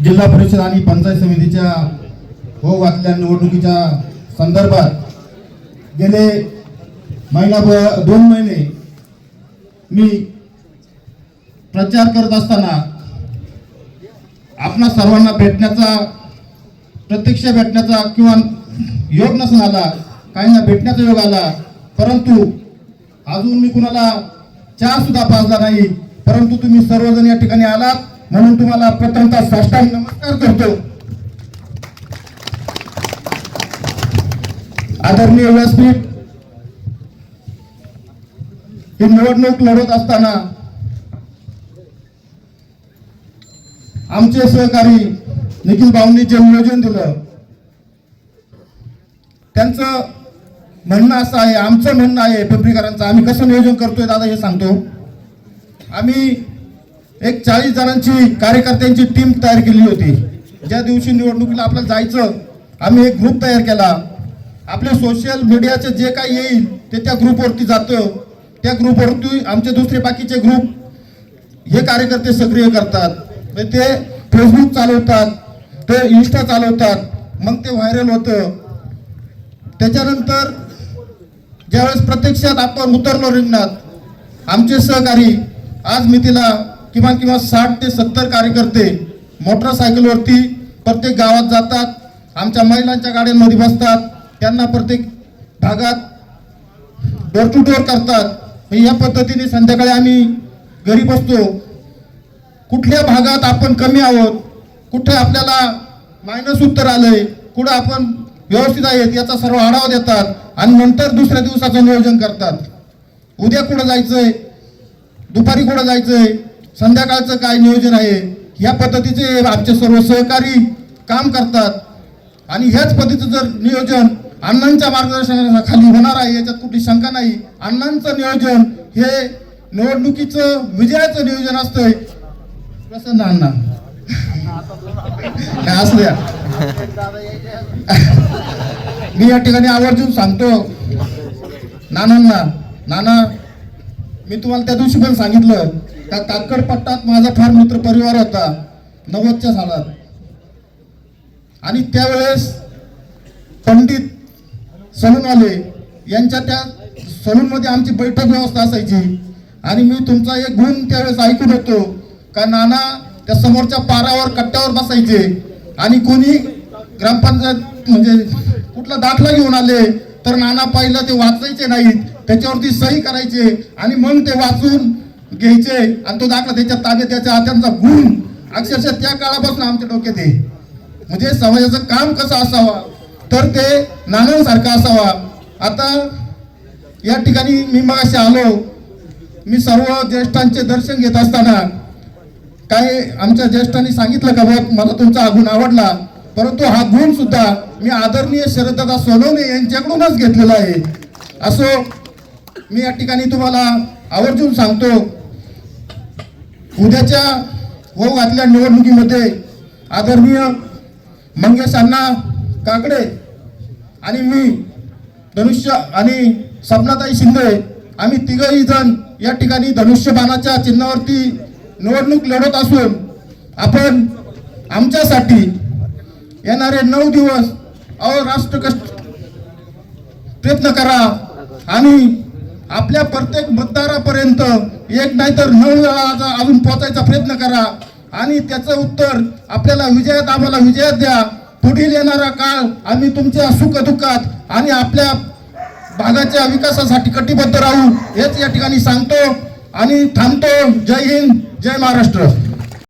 जिल्हा परिषद आणि पंचायत समितीच्या होवातल्या निवडणुकीच्या संदर्भात गेले महिनाभर 2 महिने मी प्रचार करत असताना आपणा सर्वांना भेटण्याचा, प्रत्यक्ष भेटण्याचा किंवा योग नसून आला, काहींना भेटण्याचा योग आला, परंतु अजून मी कुणाला चहा सुद्धा पाजला नाही, परंतु तुम्ही सर्वजण या ठिकाणी आलात म्हणून तुम्हाला प्रथमतः साष्टांग नमस्कार करतो। आदरणीय व्यासपीठ, ही निवडणूक लढवत असताना आमचे सहकारी निखिल भाऊंनी जे नियोजन दिलं, त्यांचं म्हणणं असं आहे, आमचं म्हणणं आहे पिंपरीकरांचं, आम्ही कसं नियोजन करतोय दादा हे सांगतो। आम्ही एक 40 जणांची कार्यकर्त्यांची टीम तयार केली होती। ज्या दिवशी निवडणुकीला आपल्याला जायचं, आम्ही एक ग्रुप तयार केला। आपले सोशल मीडियाचे जे काही येईल ते त्या ग्रुपवरती जातं, त्या ग्रुपवरती आमचे दुसरे बाकीचे ग्रुप हे कार्यकर्ते सक्रिय करतात, ते फेसबुक चालवतात, ते इंस्टा चालवतात, मग ते व्हायरल होतं। त्याच्यानंतर ज्यावेळेस प्रत्यक्षात आपण उतरलो रिंगणात, आमचे सहकारी आज मी तिला किमान 60 ते 70 कार्यकर्ते मोटरसायकलवरती प्रत्येक गावात जातात, आमच्या महिलांच्या गाड्यांमध्ये बसतात, त्यांना प्रत्येक भागात डोर टू डोर करतात। या पद्धतीने संध्याकाळी आम्ही घरी बसतो, कुठल्या भागात आपण कमी आहोत, कुठे आपल्याला मायनस उत्तर आलंय, कुठं आपण व्यवस्थित आहेत याचा सर्व आढावा देतात आणि नंतर दुसऱ्या दिवसाचं नियोजन करतात। उद्या कुठं जायचंय, दुपारी कुठं जायचंय, संध्याकाळचं काय नियोजन आहे, या पद्धतीचे आमचे सर्व सहकारी काम करतात। आणि ह्याच पद्धतीचं जर नियोजन अण्णांच्या मार्गदर्शनाखाली होणार आहे याच्यात कुठली शंका नाही। अण्णांचं नियोजन हे निवडणुकीचं विजयाचं नियोजन असतंय। प्रसन्न अण्णा काय असल्या मी या ठिकाणी आवर्जून सांगतो नानांना, नाना मी तुम्हाला त्या दिवशी पण सांगितलं का काकड पट्टात माझा फार मित्र परिवार होता 90च्या सालात, आणि त्यावेळेस पंडित सलूनवाले यांच्या त्या सलूनमध्ये आमची बैठक व्यवस्था असायची, आणि मी तुमचा एक गुण त्यावेळेस ऐकून होतो का नाना त्या समोरच्या पारावर कट्ट्यावर बसायचे, आणि कोणी ग्रामपंचायत म्हणजे कुठला दाखला घेऊन आले तर नाना पहिलं ते वाचायचे नाहीत, त्याच्यावरती सही करायचे आणि मग ते वाचून घ्यायचे आणि तो दाखला त्याच्या ताब्यात द्यायचा। त्यांचा गुण अक्षरशः त्या काळापासून आमच्या डोक्यात आहे, म्हणजे समाजाचं काम कसं असावा तर ते नानांसारखं असावा। आता या ठिकाणी मी मगाशी आलो, मी सर्व ज्येष्ठांचे दर्शन घेत असताना काय आमच्या ज्येष्ठांनी सांगितलं का बाबा मला तुमचा हा गुण आवडला, परंतु हा गुण सुद्धा मी आदरणीय शरददादा सोनवणे यांच्याकडूनच घेतलेला आहे। असो मी या ठिकाणी तुम्हाला आवर्जून सांगतो, उद्याच्या होगातल्या निवडणुकीमध्ये आदरणीय मंगेश अण्णा काकडे आणि मी धनुष्य आणि सपनाताई शिंदे आम्ही तिघही जण या ठिकाणी धनुष्यबाणाच्या चिन्हावरती निवडणूक लढत असून आपण आमच्यासाठी येणारे 9 दिवस राष्ट्र कष्ट प्रयत्न करा आणि आपल्या प्रत्येक मतदारापर्यंत एक नाही तर 9 वेळा अजून पोहोचायचा प्रयत्न करा, आणि त्याचं उत्तर आपल्याला विजयात आम्हाला विजयात द्या। पुढील येणारा काळ आम्ही तुमच्या सुखदुःखात आणि आपल्या भागाच्या विकासासाठी कटिबद्ध राहू हेच या ठिकाणी सांगतो आणि थांबतो। जय हिंद, जय महाराष्ट्र।